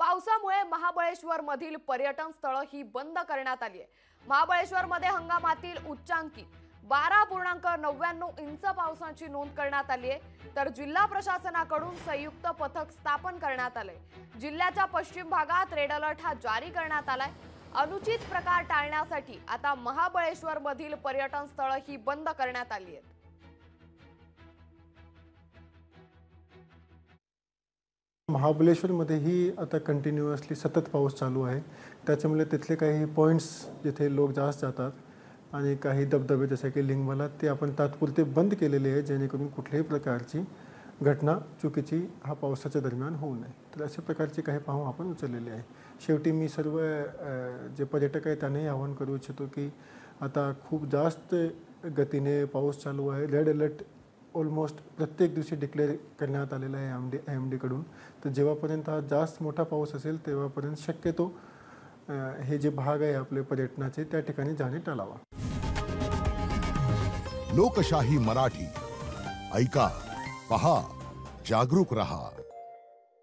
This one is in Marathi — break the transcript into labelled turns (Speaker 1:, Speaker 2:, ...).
Speaker 1: पावसामुळे महाबळेश्वर मधील पर्यटन स्थळं ही बंद करण्यात आली आहे। महाबळेश्वर मध्ये हंगामातील उच्चांकी 12.99 इंच पावसाची नोंद करण्यात आली आहे, तर जिल्हा प्रशासनाकडून संयुक्त पथक स्थापन करण्यात आले। जिल्ह्याच्या पश्चिम भागात रेड अलर्ट हा जारी करण्यात आलाय। अनुचित प्रकार टाळण्यासाठी आता महाबळेश्वर मधील पर्यटन स्थळं ही बंद करण्यात आली आहेत।
Speaker 2: महाबळेश्वरमध्येही आता कंटिन्युअसली सतत पाऊस चालू आहे। त्याच्यामुळे तिथले काही पॉइंट्स जिथे लोक जास्त जातात आणि काही धबधबे जसे की लिंगमाला ते आपण तात्पुरते बंद केलेले आहे, जेणेकरून कुठल्याही प्रकारची घटना चुकीची हा पावसाच्या दरम्यान होऊ नये। तर अशा प्रकारचे काही पाऊल आपण उचललेले आहे। शेवटी मी सर्व जे पर्यटक आहेत त्यांनाही आवाहन करू इच्छितो की आता खूप जास्त गतीने पाऊस चालू आहे। रेड अलर्ट ऑलमोस्ट प्रत्येक दिवशी डिक्लेअर करण्यात आलेला आहे IMD कडून। तर जेव्हापर्यंत हा जास्त मोठा पाऊस असेल तेव्हापर्यंत शक्यतो हे जे भाग आहे आपले पर्यटनाचे त्या ठिकाणी जाणे टाळावा।
Speaker 3: लोकशाही मराठी ऐका, पहा, जागरूक रहा।